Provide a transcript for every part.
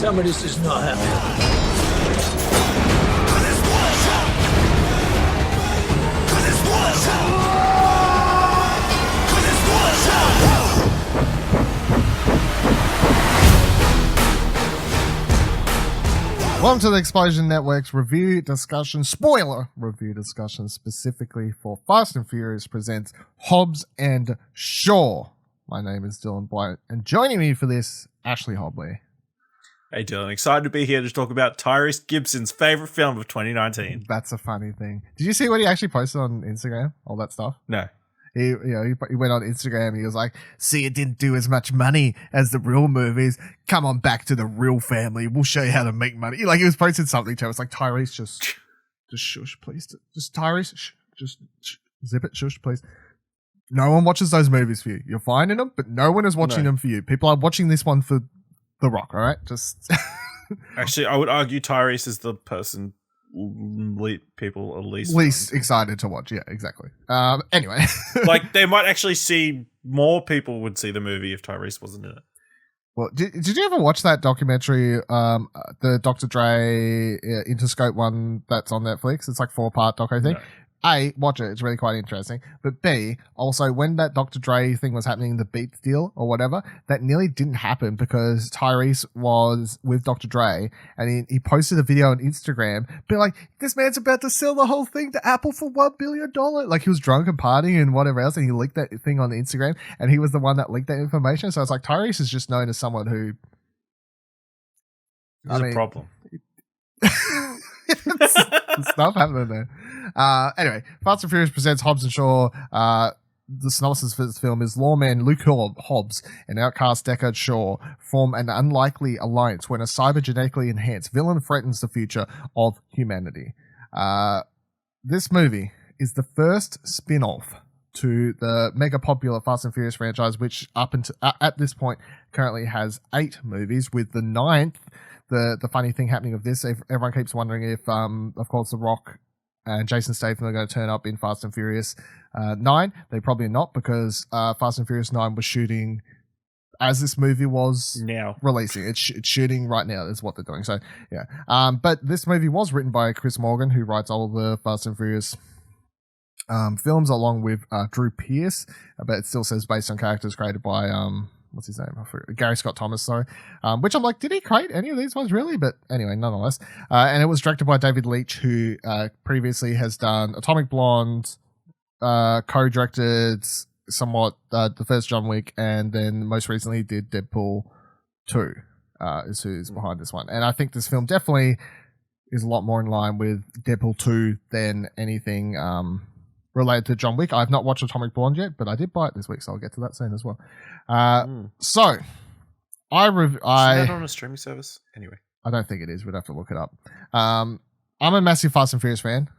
Tell me this is not happening. Welcome to the Explosion Network's review discussion, spoiler review discussion, specifically for Fast and Furious presents Hobbs and Shaw. My name is Dylan Blight, and joining me for this, Ashley Hobley. Hey Dylan, excited to be here to talk about Tyrese Gibson's favorite film of 2019. That's a funny thing. Did you see what he actually posted on Instagram? All that stuff? No. He went on Instagram and he was like, see, it didn't do as much money as the real movies. Come on back to the real family. We'll show you how to make money. Like, he was posting something to us like, Tyrese, just shush, please. Just Tyrese, just zip it, shush, please. No one watches those movies for you. You're finding them, but no one is watching them for you. People are watching this one for The Rock, all right? Just Actually, I would argue Tyrese is the person people are least excited to watch. Yeah, exactly. Anyway. Like, they might actually see, more people would see the movie if Tyrese wasn't in it. Well, did you ever watch that documentary, the Dr. Dre Interscope one that's on Netflix? It's like 4-part doco thing. No. A, watch it. It's really quite interesting. But B, also when that Dr. Dre thing was happening, the Beats deal or whatever, that nearly didn't happen because Tyrese was with Dr. Dre and he posted a video on Instagram, being like, this man's about to sell the whole thing to Apple for $1 billion. Like, he was drunk and partying and whatever else, and he leaked that thing on Instagram, and he was the one that leaked that information. So it's like, Tyrese is just known as someone who... There's a problem. Stuff happening there. Anyway, Fast and Furious presents Hobbs and Shaw. The synopsis for this film is Lawman Luke Hobbs and outcast Deckard Shaw form an unlikely alliance when a cyber-genetically enhanced villain threatens the future of humanity. This movie is the first spin-off to the mega popular Fast and Furious franchise, which up until at this point currently has 8 movies, with the 9th. The funny thing happening of this, everyone keeps wondering if, of course, The Rock and Jason Statham are going to turn up in Fast and Furious 9. They probably not, because Fast and Furious 9 was shooting as this movie was releasing. It's shooting right now is what they're doing. So, yeah. But this movie was written by Chris Morgan, who writes all the Fast and Furious films, along with Drew Pearce, but it still says based on characters created by... what's his name? I forget. Gary Scott Thomas, sorry. Which I'm like, did he create any of these ones, really? But anyway, nonetheless. And it was directed by David Leitch, who previously has done Atomic Blonde, co-directed somewhat the first John Wick, and then most recently did Deadpool 2, is who's behind this one. And I think this film definitely is a lot more in line with Deadpool 2 than anything related to John Wick. I've not watched Atomic Blonde yet, but I did buy it this week, so I'll get to that soon as well. So, Is that on a streaming service? Anyway. I don't think it is. We'd have to look it up. I'm a massive Fast and Furious fan.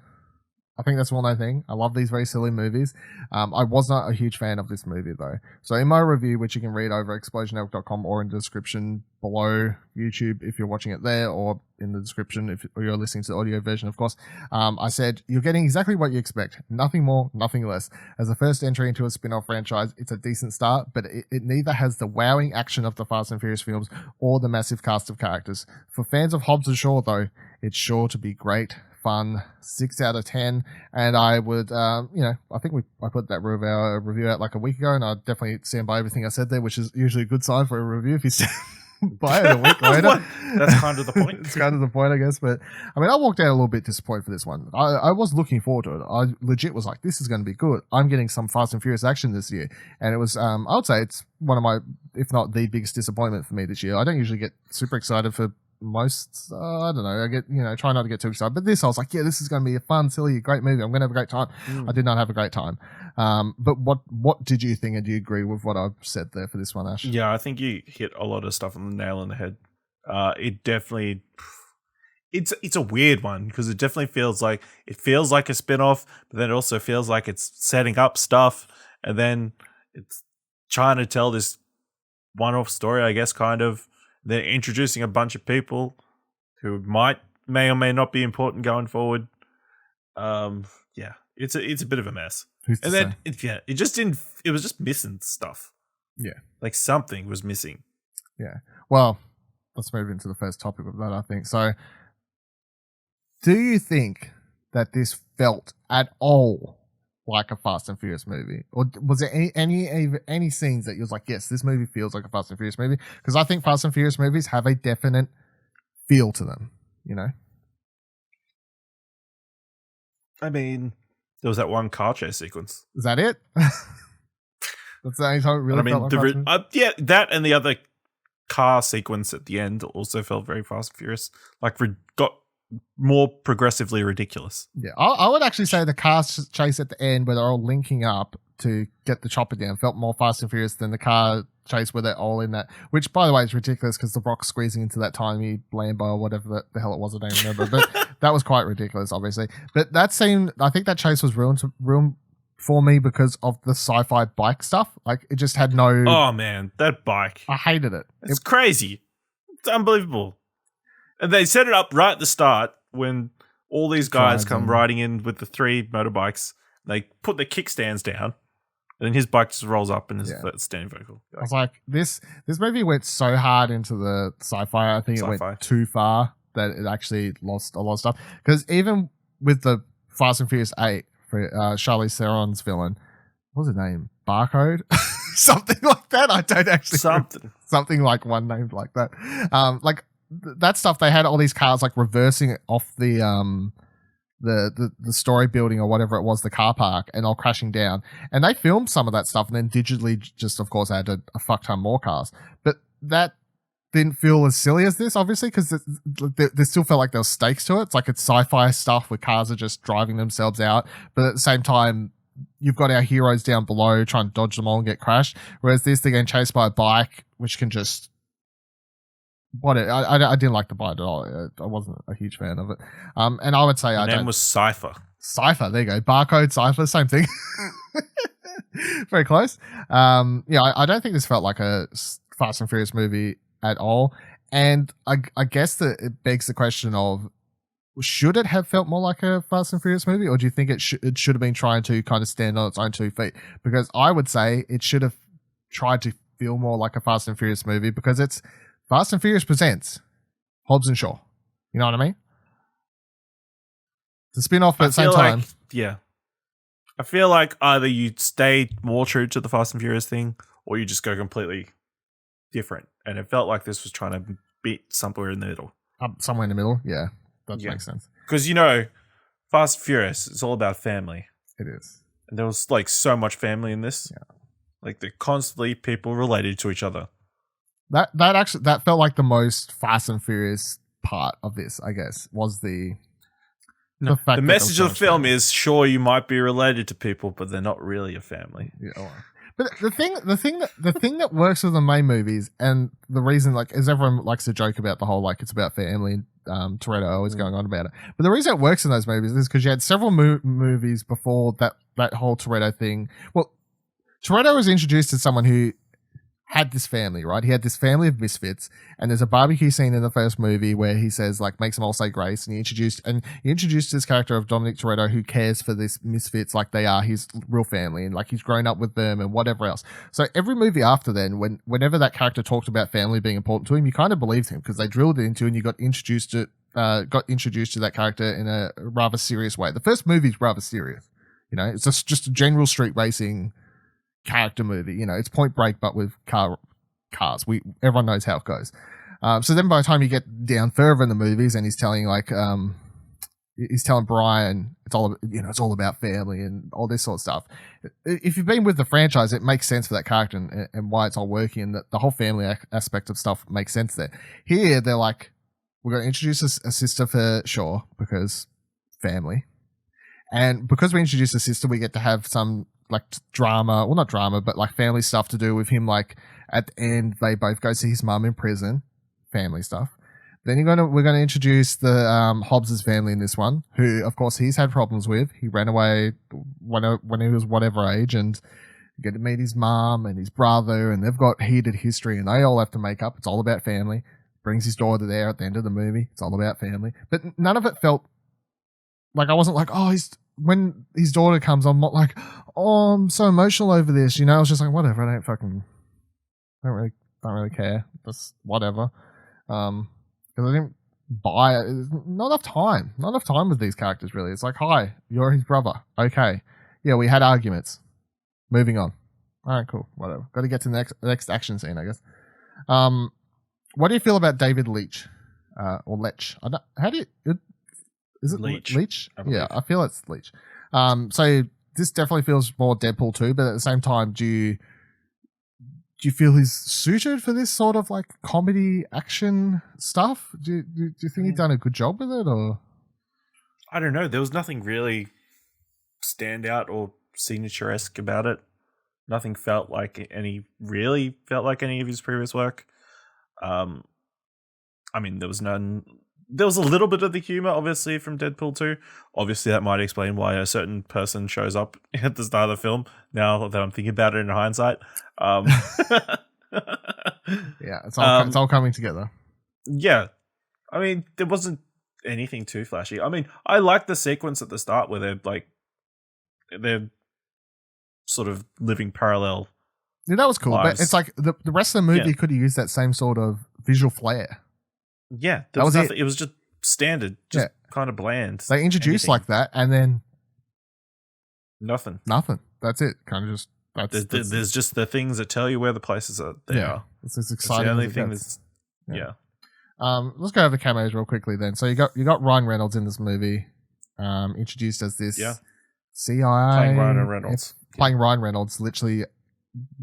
I think that's a well-known thing. I love these very silly movies. I was not a huge fan of this movie, though. So in my review, which you can read over explosionnetwork.com or in the description below YouTube if you're watching it there, or in the description if you're listening to the audio version, of course, I said, you're getting exactly what you expect. Nothing more, nothing less. As a first entry into a spin-off franchise, it's a decent start, but it neither has the wowing action of the Fast and Furious films or the massive cast of characters. For fans of Hobbs and Shaw, though, it's sure to be great fun. 6 out of 10, and I would I think I put that review out like a week ago, and I definitely stand by everything I said there, which is usually a good sign for a review if you stand by it a week later. That's kind of the point. It's kind of the point, I guess. But I mean, I walked out a little bit disappointed for this one. I was looking forward to it. I legit was like, this is going to be good. I'm getting some Fast and Furious action this year, and it was I would say it's one of my, if not the biggest disappointment for me this year. I don't usually get super excited for most, I don't know, I get, try not to get too excited, but this I was like, yeah, this is going to be a fun, silly, great movie. I'm going to have a great time. I did not have a great time. But what did you think, and do you agree with what I've said there for this one, Ash? Yeah, I think you hit a lot of stuff on the nail on the head. It definitely, it's a weird one, because it definitely feels like a spin-off, but then it also feels like it's setting up stuff, and then it's trying to tell this one-off story, I guess, kind of. They're introducing a bunch of people who may or may not be important going forward. It's a bit of a mess. And then it just didn't. It was just missing stuff. Yeah, like something was missing. Yeah. Well, let's move into the first topic of that, I think. So, do you think that this felt at all like a Fast and Furious movie, or was there any scenes that you was like, yes, this movie feels like a Fast and Furious movie? Because I think Fast and Furious movies have a definite feel to them. You know, I mean, there was that one car chase sequence. is that it? That's the only time it really felt like yeah, that and the other car sequence at the end also felt very Fast and Furious. Like, got more progressively ridiculous. Yeah, I would actually say the car chase at the end where they're all linking up to get the chopper down felt more Fast and Furious than the car chase where they're all in that, which by the way is ridiculous because the Rock's squeezing into that tiny Lambo or whatever the hell it was, I don't remember, but that was quite ridiculous, obviously. But that scene, I think that chase was ruined for me because of the sci-fi bike stuff. Like, it just had no... Oh man, that bike. I hated it. It's crazy. It's unbelievable. And they set it up right at the start when all these guys come riding in with the 3 motorbikes. They put the kickstands down, and then his bike just rolls up in his standing vehicle. I was like, this movie went so hard into the sci-fi. I think it went too far that it actually lost a lot of stuff. Because even with the Fast and Furious 8, for Charlize Theron's villain, what was his name? Barcode? Something like that. I don't actually something like one named like that. Like that stuff, they had all these cars like reversing off the story building or whatever it was, the car park, and all crashing down. And they filmed some of that stuff and then digitally just, of course, added a fuck ton more cars. But that didn't feel as silly as this, obviously, because there still felt like there was stakes to it. It's like it's sci-fi stuff where cars are just driving themselves out. But at the same time, you've got our heroes down below trying to dodge them all and get crashed. Whereas this, they're getting chased by a bike, which can just... I didn't like the bike at all. I wasn't a huge fan of it. And I would say the name was Cypher. Cypher, there you go. Barcode, Cypher, same thing. Very close. I don't think this felt like a Fast and Furious movie at all. And I guess that it begs the question of, should it have felt more like a Fast and Furious movie, or do you think it should have been trying to kind of stand on its own 2 feet? Because I would say it should have tried to feel more like a Fast and Furious movie, because it's Fast and Furious presents Hobbs and Shaw. You know what I mean? It's a spin-off, but at the same time. Yeah. I feel like either you stay more true to the Fast and Furious thing, or you just go completely different. And it felt like this was trying to beat somewhere in the middle. Somewhere in the middle, yeah. That makes sense. Because, Fast and Furious, it's all about family. It is. And there was, like, so much family in this. Yeah. Like, they're constantly people related to each other. That felt like the most Fast and Furious part of this, I guess, was the fact the message of the film is, sure, you might be related to people, but they're not really a family. Yeah. But the thing that works with the main movies, and the reason, like, is everyone likes to joke about the whole, like, it's about family, and Toretto always going on about it. But the reason it works in those movies is because you had several movies before that whole Toretto thing. Well, Toretto was introduced as someone who had this family, right? He had this family of misfits, and there's a barbecue scene in the first movie where he says, like, makes them all say grace, and he introduced this character of Dominic Toretto who cares for this misfits like they are his real family, and like he's grown up with them and whatever else. So every movie after then, whenever that character talked about family being important to him, you kind of believed him because they drilled it into, and you got introduced to that character in a rather serious way. The first movie's rather serious, it's just a general street racing character movie. It's Point Break but with cars. Everyone knows how it goes. So then by the time you get down further in the movies, and he's telling Brian it's all about family and all this sort of stuff. If you've been with the franchise, it makes sense for that character and why it's all working, and the whole family aspect of stuff makes sense there. Here they're like, we're going to introduce a sister for Shaw because family, and because we introduce a sister, we get to have some like drama, well, not drama, but like family stuff to do with him. Like at the end, they both go see his mum in prison, family stuff. Then we're going to introduce the Hobbs' family in this one, who of course he's had problems with. He ran away when he was whatever age, and you get to meet his mum and his brother, and they've got heated history, and they all have to make up. It's all about family. Brings his daughter there at the end of the movie. It's all about family, but none of it felt like, I wasn't like, when his daughter comes, I'm not like, I'm so emotional over this. I was just like, whatever. I don't really care. Just whatever. Because I didn't buy it. Not enough time. Not enough time with these characters, really. It's like, hi, you're his brother. Okay. Yeah, we had arguments. Moving on. All right, cool. Whatever. Got to get to the next action scene, I guess. What do you feel about David Leitch? Or Lech? How do you... Is it Leitch? Leitch? Yeah, I feel it's Leitch. So this definitely feels more Deadpool 2, but at the same time, do you feel he's suited for this sort of like comedy action stuff? Do you think he's done a good job with it, or? I don't know. There was nothing really standout or signature-esque about it. Nothing felt like any of his previous work. I mean, there was none. There was a little bit of the humor, obviously, from Deadpool 2. Obviously, that might explain why a certain person shows up at the start of the film, now that I'm thinking about it in hindsight. Yeah, it's all coming together. Yeah. I mean, there wasn't anything too flashy. I mean, I like the sequence at the start where they're sort of living parallel. Yeah, that was cool. lives. But it's like the rest of the movie could have used that same sort of visual flair. Yeah, that was nothing. It was just standard, just kind of bland. They introduced like that, and then nothing. That's it. Kind of just there's just the things that tell you where the places are. They are. It's as exciting. It's the only as it thing gets. that's Let's go over the cameos real quickly then. So you got Ryan Reynolds in this movie, introduced as this CIA playing Ryan Reynolds. Playing Ryan Reynolds, literally,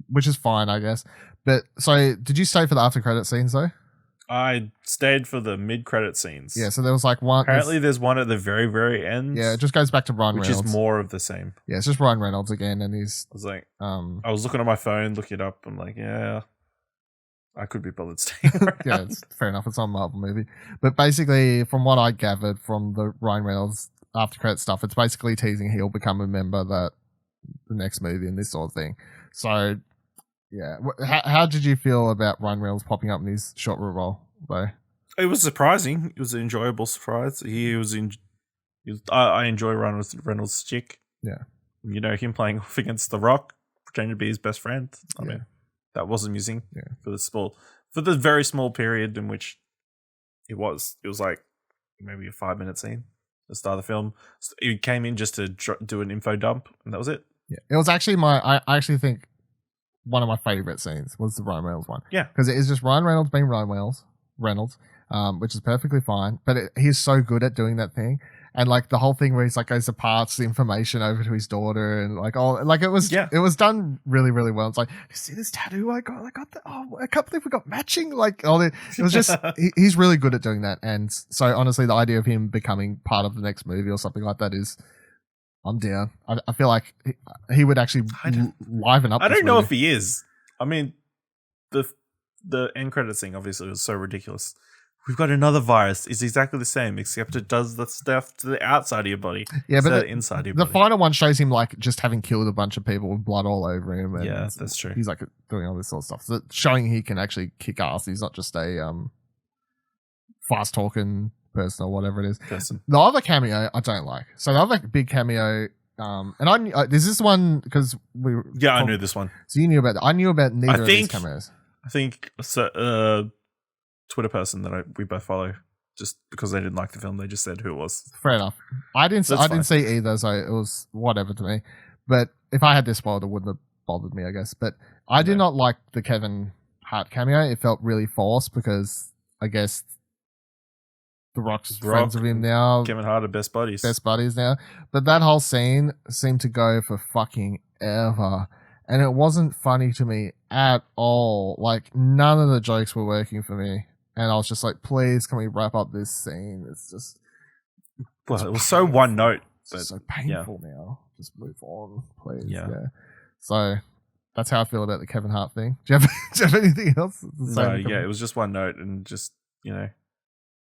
which is fine, I guess. But so, did you stay for the after credit scenes though? I stayed for the mid-credit scenes. Yeah, so there was like one. Apparently, there's one at the very, very end. Yeah, it just goes back to Ryan Reynolds, which is more of the same. Yeah, it's just Ryan Reynolds again, and he's. I was like, I was looking at my phone, looking it up. I'm like, yeah, I could be bothered staying. Yeah, it's fair enough. It's not a Marvel movie, but basically, from what I gathered from the Ryan Reynolds after credit stuff, it's basically teasing he'll become a member that the next movie and this sort of thing. So, yeah, how did you feel about Ryan Reynolds popping up in his short role? Though it was surprising. It was an enjoyable surprise. I enjoy Reynolds' chick. Yeah, you know, him playing off against The Rock, pretending to be his best friend. I mean, that was amusing. Yeah, for the very small period in which it was like maybe a 5-minute scene at the start of the film. He came in just to do an info dump, and that was it. Yeah, it was actually I actually think one of my favorite scenes was the Ryan Reynolds one. Yeah, because it is just Ryan Reynolds being Ryan Reynolds, which is perfectly fine. But he's so good at doing that thing, and like the whole thing where he's like goes to pass the information over to his daughter, and like it was done really, really well. It's like, you see this tattoo I got that. Oh, I can't believe we got matching. Like it was just he's really good at doing that. And so honestly, the idea of him becoming part of the next movie or something like that is. I'm down. I feel like he would actually liven up. I don't know if he is. I mean, the end credits thing obviously was so ridiculous. We've got another virus. It's exactly the same, except it does the stuff to the outside of your body. Yeah, but inside your body. The final one shows him like just having killed a bunch of people with blood all over him. And yeah, that's true. He's like doing all this sort of stuff, so showing he can actually kick ass. He's not just a fast talking person or whatever it is. The other cameo I don't like. So the other big cameo, and I knew, this is one because we. Yeah, I knew this one. So you knew about. I knew about neither of these cameos. I think Twitter person that we both follow, just because they didn't like the film, they just said who it was. Fair enough. I didn't see either, so it was whatever to me. But if I had this spoiled, it wouldn't have bothered me, I guess. But I did not like the Kevin Hart cameo. It felt really forced because I guess. The Rock's friends with him now. Kevin Hart are best buddies. Best buddies now. But that whole scene seemed to go for fucking ever. And it wasn't funny to me at all. Like, none of the jokes were working for me. And I was just like, please, can we wrap up this scene? It's just... Well, it was so one note. But it's so painful now. Just move on, please. Yeah. So, that's how I feel about the Kevin Hart thing. Do you have anything else to say? No, yeah, it was just one note and just, you know...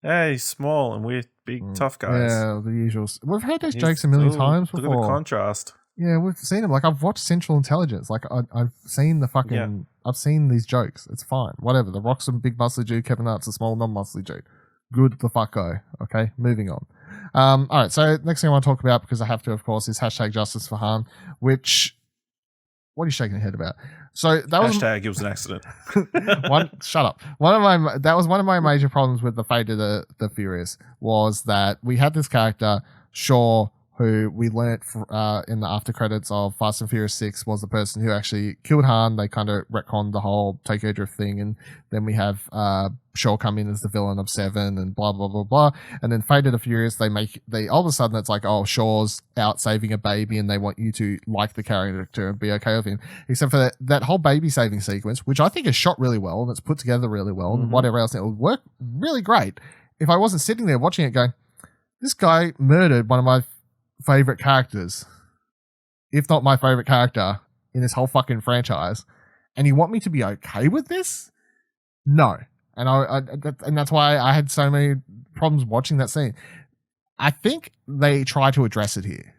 Hey, small and we're big, tough guys. Yeah, the usual. We've heard those jokes a million times before. Look at the contrast. Yeah, we've seen them. Like, I've watched Central Intelligence. Like, I've seen the fucking... Yeah. I've seen these jokes. It's fine. Whatever. The Rock's a big muscly dude. Kevin Hart's a small, non-muscly dude. Good the fuck go. Okay, moving on. All right, so next thing I want to talk about, because I have to, of course, is #Justice for Han, which... What are you shaking your head about? So that was Hashtag it was an accident. shut up. That was one of my major problems with the Fate of the Furious was that we had this character Shaw, who we learnt in the after credits of Fast and Furious 6 was the person who actually killed Han. They kind of retconned the whole Tokyo Drift thing, and then we have Shaw come in as the villain of 7 and blah blah blah blah. And then Fate of the Furious, they all of a sudden it's like, oh, Shaw's out saving a baby, and they want you to like the character and be okay with him. Except for that whole baby saving sequence, which I think is shot really well and it's put together really well, and whatever else, it would work really great if I wasn't sitting there watching it going, this guy murdered one of my favorite characters, if not my favorite character in this whole fucking franchise, and you want me to be okay with this? No. And that's why I had so many problems watching that scene. I think they try to address it here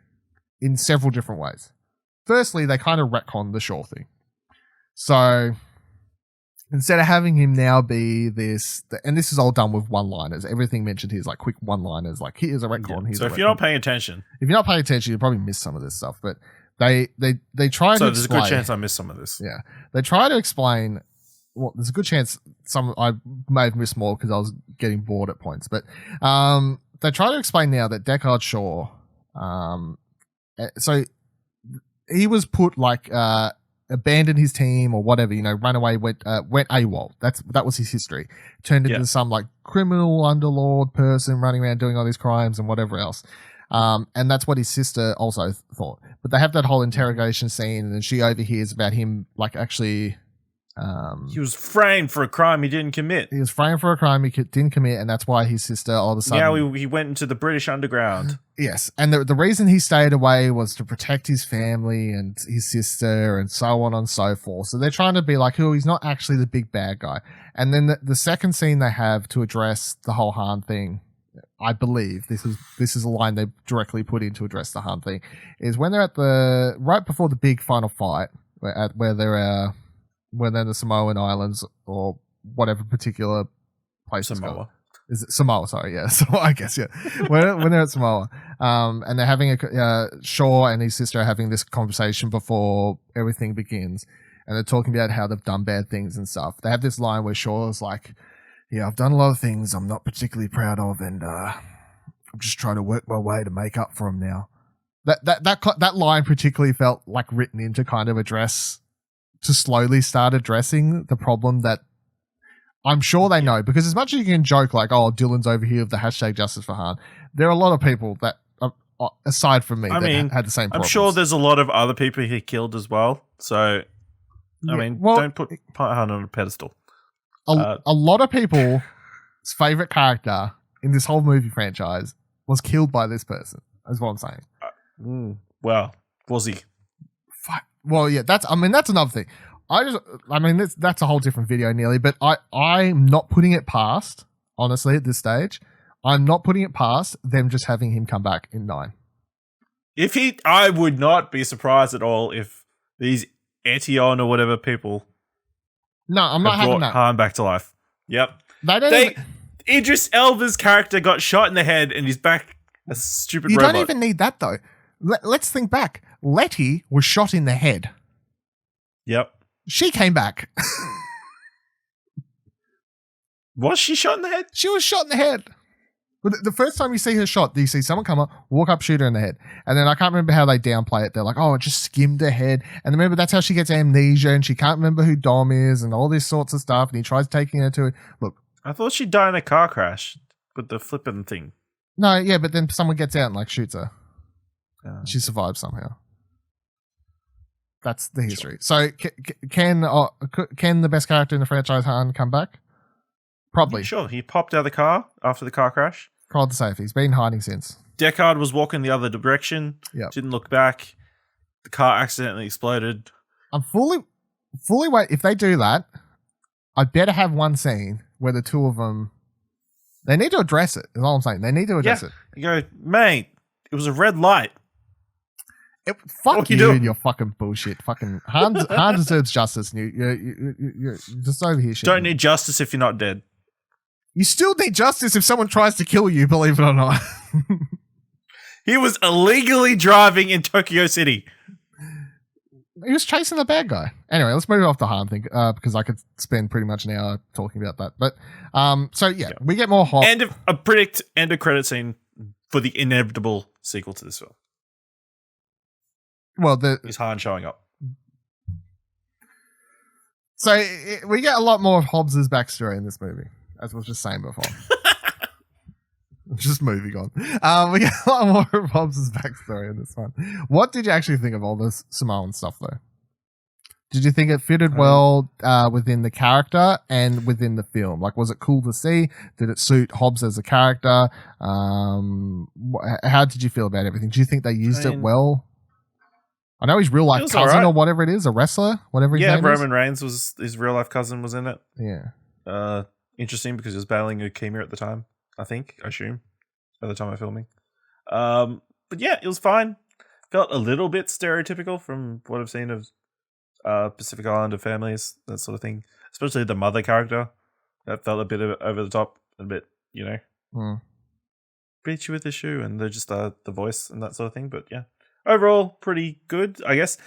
in several different ways. Firstly, they kind of retcon the Shaw thing. So instead of having him now be this, and this is all done with one-liners. Everything mentioned here is like quick one-liners. Like, here's a retcon. So if you're not paying attention, you'll probably miss some of this stuff. But they try to. So there's a good chance I missed some of this. Yeah, they try to explain. Well, there's a good chance I may have missed more because I was getting bored at points. But they try to explain now that Deckard Shaw, so he was put like. Abandoned his team or whatever, run away, went AWOL. That was his history. Turned into some like criminal underlord person running around doing all these crimes and whatever else. And that's what his sister also thought. But they have that whole interrogation scene, and then she overhears about him like actually. He was framed for a crime he didn't commit. He was framed for a crime he didn't commit, and that's why his sister all of a sudden. Now he went into the British underground. Yes, and the reason he stayed away was to protect his family and his sister and so on and so forth. So they're trying to be like, oh, he's not actually the big bad guy. And then the second scene they have to address the whole Han thing, I believe this is a line they directly put in to address the Han thing, is when they're at right before the big final fight, where they're in the Samoan Islands or whatever particular place. Samoa. Is it Samoa? Sorry, yeah. So I guess, yeah. when they're at Samoa, and they're having Shaw and his sister are having this conversation before everything begins, and they're talking about how they've done bad things and stuff. They have this line where Shaw's like, "Yeah, I've done a lot of things I'm not particularly proud of, and I'm just trying to work my way to make up for them now." That line particularly felt like written in to kind of to slowly start addressing the problem that I'm sure they know, because as much as you can joke like, oh, Dylan's over here with the hashtag justice for Han, there are a lot of people that, aside from me, that had the same problems. I'm sure there's a lot of other people he killed as well. So, don't put Han on a pedestal. A lot of people's favorite character in this whole movie franchise was killed by this person, is what I'm saying. Well, was he? Well, yeah, that's another thing. That's a whole different video nearly, but I'm not putting it past, honestly, at this stage, I'm not putting it past them just having him come back in 9. I would not be surprised at all if these Etion or whatever people. No, I'm not having that. Han back to life. Yep. Idris Elba's character got shot in the head and he's back a stupid robot. You don't even need that though. Let's think back. Letty was shot in the head. Yep. She came back. Was she shot in the head? She was shot in the head. The first time you see her shot, you see someone come up, walk up, shoot her in the head. And then I can't remember how they downplay it. They're like, oh, it just skimmed her head. And remember, that's how she gets amnesia and she can't remember who Dom is and all this sorts of stuff. And he tries taking her to it. Look. I thought she died in a car crash with the flipping thing. No, yeah, but then someone gets out and like shoots her. She survives somehow. That's the history. Sure. So can the best character in the franchise, Han, come back? Probably. Sure. He popped out of the car after the car crash. Called the safe. He's been hiding since. Deckard was walking the other direction. Yep. Didn't look back. The car accidentally exploded. I'm fully wait. If they do that, I better have one scene where the two of them. They need to address it. Is all I'm saying. They need to address it. You go, mate. It was a red light. Fuck you and your fucking bullshit. Fucking Han deserves justice. And you're just over here. Don't need justice if you're not dead. You still need justice if someone tries to kill you, believe it or not. He was illegally driving in Tokyo City. He was chasing the bad guy. Anyway, let's move off the harm thing because I could spend pretty much an hour talking about that. But we get more Hobbs. And a predict and a credit scene for the inevitable sequel to this film. Well, is Han showing up. So we get a lot more of Hobbs's backstory in this movie, as I was just saying before. Just moving on. We get a lot more of Hobbs's backstory in this one. What did you actually think of all this Samoan stuff, though? Did you think it fitted well within the character and within the film? Like, was it cool to see? Did it suit Hobbs as a character? How did you feel about everything? Do you think they used it well? I know his real life cousin or whatever it is, a wrestler, whatever his name Roman is. Reigns was his real life cousin was in it. Yeah. Interesting because he was battling leukemia at the time. I assume, by the time of filming. But yeah, it was fine. Felt a little bit stereotypical from what I've seen of Pacific Islander families, that sort of thing. Especially the mother character. That felt a bit over the top, a bit, beat you with the shoe, and they're just the voice and that sort of thing. But yeah, overall, pretty good, I guess.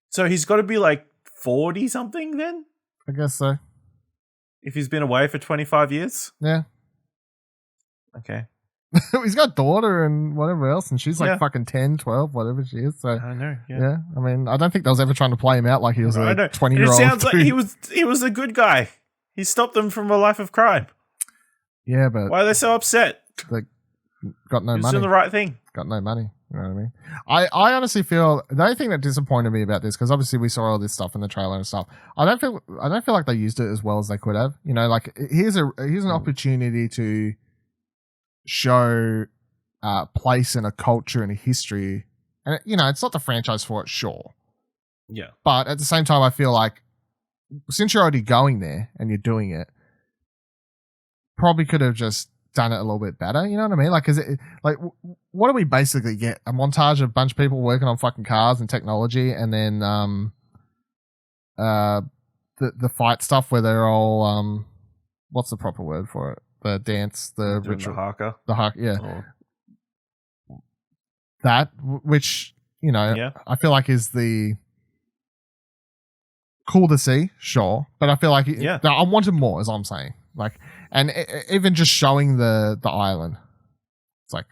So he's got to be like 40 something then? I guess so. If he's been away for 25 years? Yeah. Okay. He's got a daughter and whatever else, and she's like fucking 10, 12, whatever she is. So I know. Yeah. I mean, I don't think they was ever trying to play him out like he was a 20-year-old. It sounds like he was a good guy. He stopped them from a life of crime. Yeah, but why are they so upset? They got no money. He's doing the right thing. Got no money. You know what I mean? I honestly feel the only thing that disappointed me about this, because obviously we saw all this stuff in the trailer and stuff. I don't feel like they used it as well as they could have. Like here's an opportunity to show place and a culture and a history, and it's not the franchise for it, sure. Yeah. But at the same time, I feel like since you're already going there and you're doing it, probably could have just done it a little bit better. You know what I mean? Like, what do we basically get? A montage of a bunch of people working on fucking cars and technology, and then the fight stuff where they're all what's the proper word for it? The dance, the ritual, the haka, yeah. Oh. That, which I feel like is the cool to see, sure, but I feel like I wanted more, as I'm saying. Like, and even just showing the island, it's like,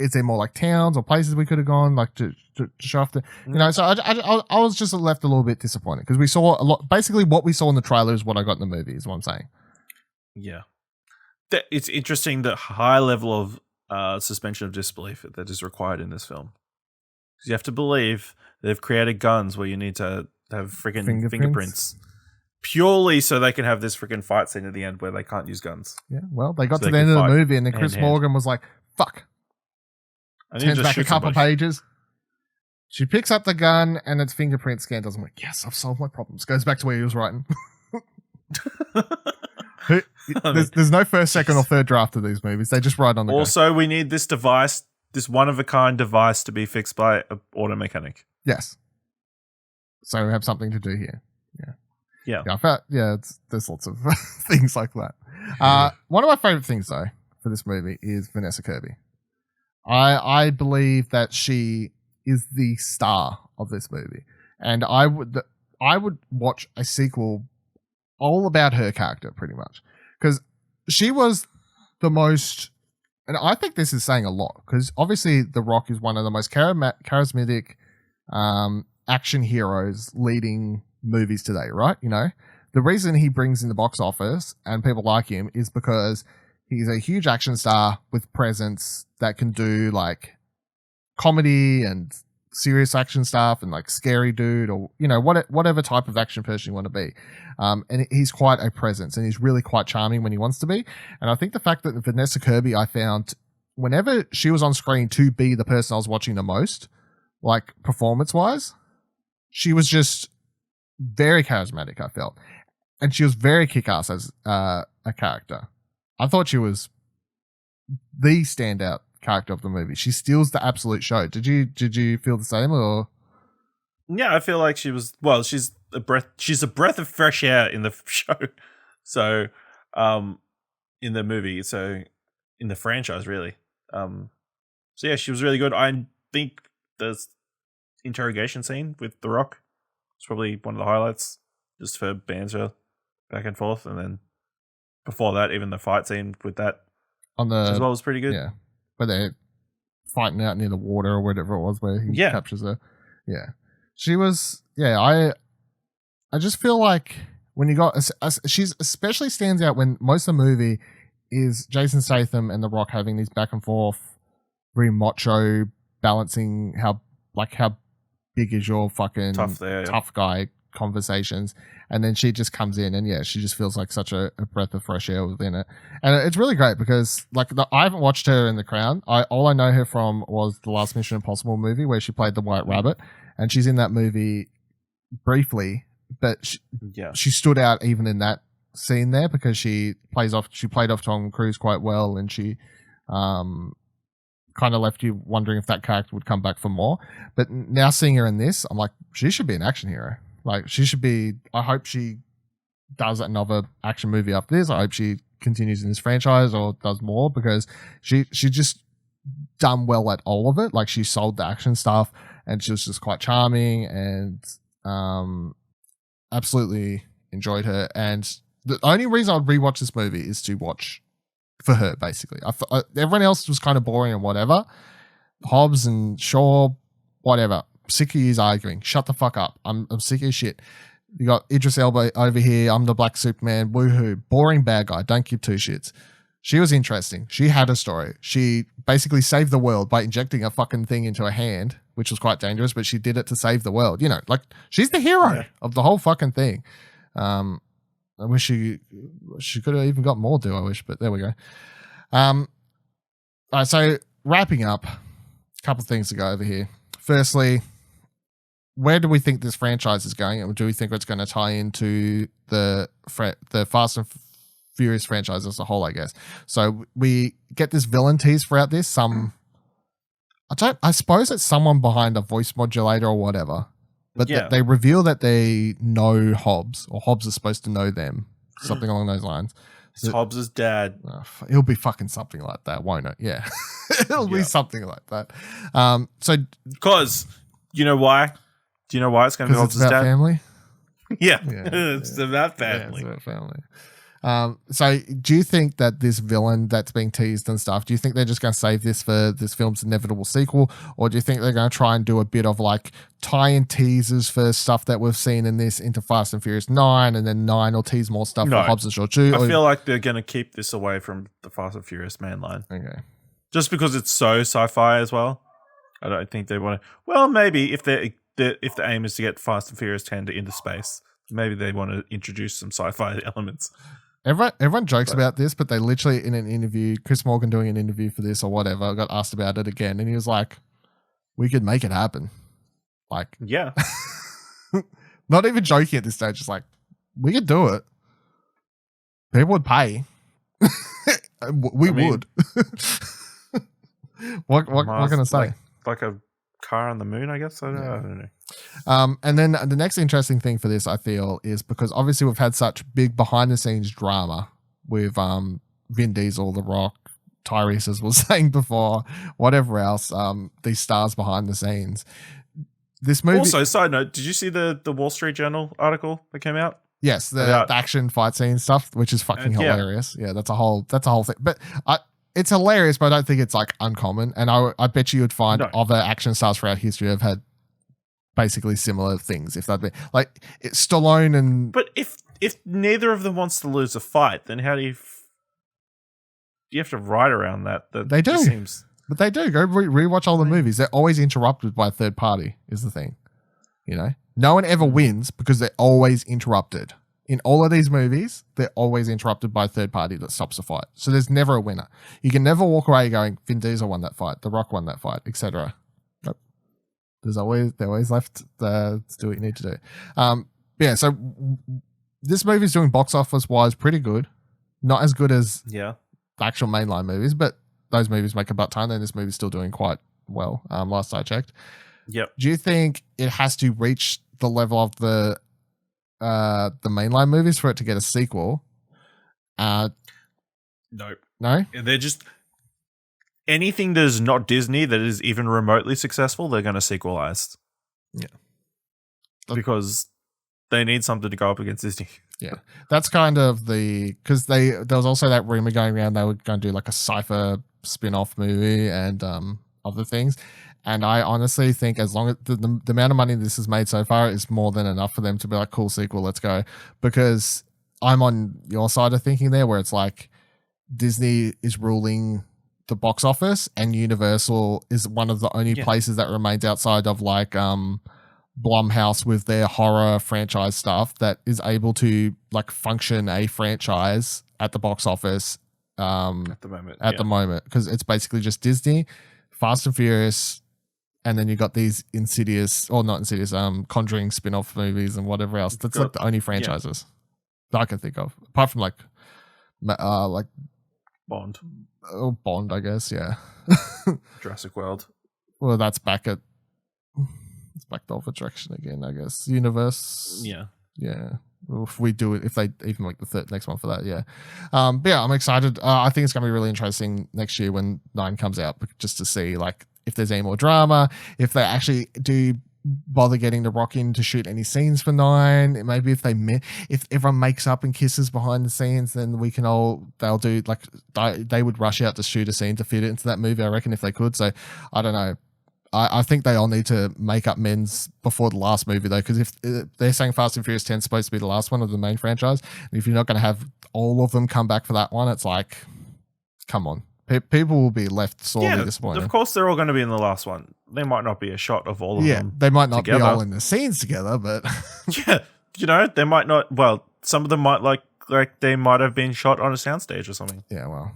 is there more like towns or places we could have gone, like to show off the, so I was just left a little bit disappointed because we saw a lot. Basically, what we saw in the trailer is what I got in the movie. Is what I'm saying. Yeah, it's interesting the high level of suspension of disbelief that is required in this film. Because you have to believe they've created guns where you need to have freaking fingerprints. Purely so they can have this freaking fight scene at the end where they can't use guns. Yeah, well, they got to the end of the movie and then Chris Morgan was like, fuck. Turns back a couple pages. She picks up the gun and its fingerprint scan doesn't work. Yes, I've solved my problems. Goes back to where he was writing. There's no first, second, or third draft of these movies. They just write on the Also, we need this device, this one-of-a-kind device to be fixed by an auto mechanic. Yes. So we have something to do here. Yeah. Yeah. I felt, there's lots of things like that. One of my favorite things, though, for this movie is Vanessa Kirby. I believe that she is the star of this movie. And I would watch a sequel all about her character, pretty much. Because she was the most, and I think this is saying a lot, because obviously The Rock is one of the most charismatic action heroes leading movies today, right? The reason he brings in the box office and people like him is because he's a huge action star with presence that can do like comedy and serious action stuff and like scary dude or whatever type of action person you want to be, and he's quite a presence and he's really quite charming when he wants to be. And I think the fact that Vanessa Kirby, I found whenever she was on screen to be the person I was watching the most, like performance wise, she was just very charismatic, I felt, and she was very kick-ass as a character. I thought she was the standout character of the movie. She steals the absolute show. Did you feel the same? Or yeah, I feel like she was. Well, she's a breath of fresh air in the show. So, in the movie, so in the franchise, really. So yeah, she was really good. I think the interrogation scene with The Rock. It's probably one of the highlights, just for banter back and forth. And then before that, even the fight scene with that On the as well was pretty good. Yeah, where they're fighting out near the water or whatever it was, where he captures her. Yeah, she was. Yeah, I just feel like when you got she's especially stands out when most of the movie is Jason Statham and The Rock having these back and forth, very macho, balancing how big is your fucking tough guy conversations, and then she just comes in and she just feels like such a breath of fresh air within it, and it's really great because I haven't watched her in The Crown. All I know her from was the last Mission Impossible movie where she played the White Rabbit, and she's in that movie briefly, but she stood out even in that scene there because she played off Tom Cruise quite well, and she kind of left you wondering if that character would come back for more. But now seeing her in this, I'm like, she should be an action hero. Like, she should be. I hope she does another action movie after this. I hope she continues in this franchise or does more, because she just done well at all of it. Like, she sold the action stuff, and she was just quite charming, and absolutely enjoyed her. And the only reason I'd rewatch this movie is to watch for her, basically. Everyone else was kind of boring and whatever. Hobbs and Shaw, whatever. Sick of you arguing. Shut the fuck up. I'm sick of shit. You got Idris Elba over here. I'm the Black Superman. Woohoo. Boring bad guy. Don't give two shits. She was interesting. She had a story. She basically saved the world by injecting a fucking thing into her hand, which was quite dangerous, but she did it to save the world. You know, like, she's the hero of the whole fucking thing. I wish she could have even got more, I wish, but there we go. All right, so wrapping up, a couple of things to go over here. Firstly, where do we think this franchise is going, and do we think it's going to tie into the Fast and Furious franchise as a whole, I guess? So we get this villain tease throughout this. I suppose it's someone behind a voice modulator or whatever. But they reveal that they know Hobbs, or Hobbs is supposed to know them, something along those lines. It's Hobbs' dad. It'll be fucking something like that, won't it? Yeah. It'll be something like that. Because, you know why? Do you know why it's going to be Hobbs' dad? Family? Yeah. It's about family. Yeah, it's about family. So do you think that this villain that's being teased and stuff, do you think they're just going to save this for this film's inevitable sequel, or do you think they're going to try and do a bit of like tie-in teasers for stuff that we've seen in this into Fast and Furious 9, and then 9 will tease more stuff for Hobbs and Shaw 2? I feel like they're going to keep this away from the Fast and Furious mainline. Okay. Just because it's so sci-fi as well. I don't think they want to. Well, maybe if the aim is to get Fast and Furious 10 into space, maybe they want to introduce some sci-fi elements. Everyone jokes about this, but they literally, in an interview, Chris Morgan doing an interview for this or whatever, got asked about it again, and he was like, we could make it happen. Like, yeah. Not even joking at this stage, just like, we could do it. People would pay. we would. What can I say? Like a car on the moon, I guess. I don't know. And then the next interesting thing for this, I feel, is because obviously we've had such big behind the scenes drama with Vin Diesel, The Rock, Tyrese, as was saying before, whatever else, these stars behind the scenes. This movie. Also, side note, did you see the Wall Street Journal article that came out? Yes, the action fight scene stuff, which is fucking hilarious. Yeah, that's a whole thing. But it's hilarious, but I don't think it's like uncommon. And I bet you would find other action stars throughout history have had basically similar things. If that'd be like it's Stallone and. But if neither of them wants to lose a fight, then how do you have to write around that? They do. But they do. Go rewatch all the movies. They're always interrupted by a third party, is the thing. You know? No one ever wins because they're always interrupted. In all of these movies, they're always interrupted by a third party that stops the fight. So there's never a winner. You can never walk away going, Vin Diesel won that fight, The Rock won that fight, etc. Nope. They're always left to do what you need to do. So this movie's doing box office wise pretty good. Not as good as the actual mainline movies, but those movies make a butt ton, and this movie's still doing quite well, last I checked. Yep. Do you think it has to reach the level of the mainline movies for it to get a sequel? No. No? They're just... anything that is not Disney that is even remotely successful, they're going to sequelize. Yeah. Because they need something to go up against Disney. Yeah. That's kind of because there was also that rumor going around they were going to do like a sci-fi spin-off movie and other things. And I honestly think as long as the amount of money this has made so far is more than enough for them to be like, cool, sequel, let's go. Because I'm on your side of thinking there where it's like Disney is ruling the box office and Universal is one of the only places that remains outside of like Blumhouse with their horror franchise stuff that is able to like function a franchise at the box office at the moment because it's basically just Disney, Fast and Furious, and then you got these Conjuring spin-off movies and whatever else. That's like the only franchises that I can think of, apart from like Bond. Oh, Bond, I guess, yeah. Jurassic World. Well, that's back the other direction again, I guess. Universe. Yeah. Yeah. If we do it, if they even make the next one for that, yeah. But yeah, I'm excited. I think it's going to be really interesting next year when 9 comes out, just to see like if there's any more drama, if they actually do bother getting The Rock in to shoot any scenes for 9. Maybe if everyone makes up and kisses behind the scenes, then they'll do like they would rush out to shoot a scene to fit it into that movie, I reckon, if they could. So I don't know. I think they all need to make up amends before the last movie, though, because if they're saying Fast and Furious 10 is supposed to be the last one of the main franchise, and if you're not going to have all of them come back for that one, it's like, come on. People will be left sorely disappointed. Of course, they're all going to be in the last one. There might not be a shot of all of them. They might not together. be all in the scenes together, but they might not. Well, some of them might like they might have been shot on a soundstage or something. Yeah, well,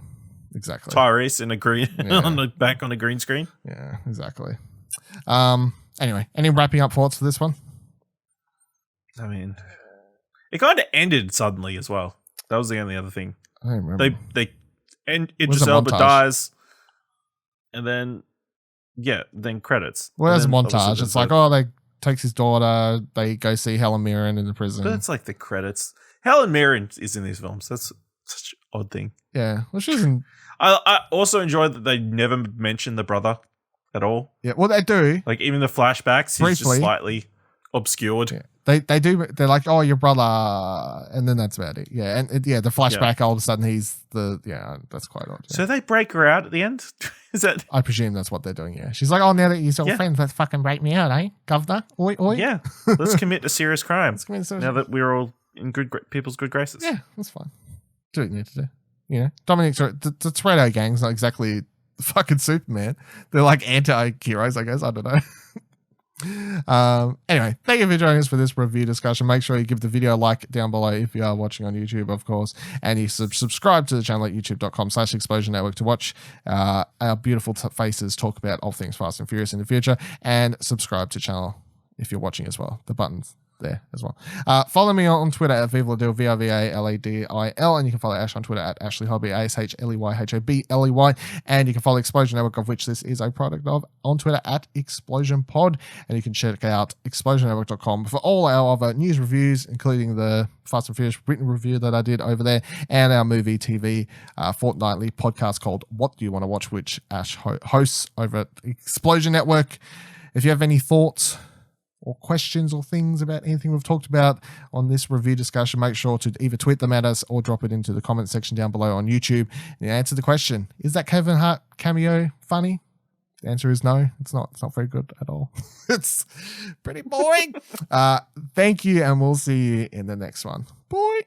exactly. Tyrese in a green on the back on a green screen. Yeah, exactly. Anyway, any wrapping up thoughts for this one? I mean, it kind of ended suddenly as well. That was the only other thing. I don't remember. And Idris Elba dies, and then then credits. Well, there's a montage. It's like, they takes his daughter, they go see Helen Mirren in the prison. But it's like the credits. Helen Mirren is in these films. That's such an odd thing. Yeah, well, she's in. I also enjoy that they never mention the brother at all. Yeah, well, they do. Like even the flashbacks, he's just slightly obscured. Yeah. They do. They're like, oh, your brother, and then that's about it. Yeah, and the flashback. All of a sudden, he's that's quite odd. Yeah. So they break her out at the end. Is that? I presume that's what they're doing. Yeah, she's like, oh, now that you're still friends, let's fucking break me out, eh, governor? Oi, oi. Yeah, let's commit a serious crime. Now that we're all in people's good graces. Yeah, that's fine. Do what you need to do. You know, Dominic, the Toretto gang's not exactly fucking Superman. They're like anti-heroes, I guess. I don't know. Anyway, thank you for joining us for this review discussion. Make sure you give the video a like down below if you are watching on YouTube, of course, and you subscribe to the channel at youtube.com/Explosion Network to watch our beautiful faces talk about all things Fast and Furious in the future, and subscribe to the channel if you're watching as well. The button's there as well. Follow me on Twitter at VivaLadil, VIVALADIL, and you can follow Ash on Twitter at Ashley Hobby, ASHLEYHOBLEY, and you can follow Explosion Network, of which this is a product of, on Twitter at Explosion Pod, and you can check out explosionnetwork.com for all our other news reviews, including the Fast and Furious written review that I did over there, and our movie TV fortnightly podcast called What Do You Want to Watch, which Ash hosts over at Explosion Network. If you have any thoughts or questions or things about anything we've talked about on this review discussion, make sure to either tweet them at us or drop it into the comment section down below on YouTube and answer the question. Is that Kevin Hart cameo funny? The answer is no. It's not. It's not very good at all. It's pretty boring. Thank you, and we'll see you in the next one. Bye.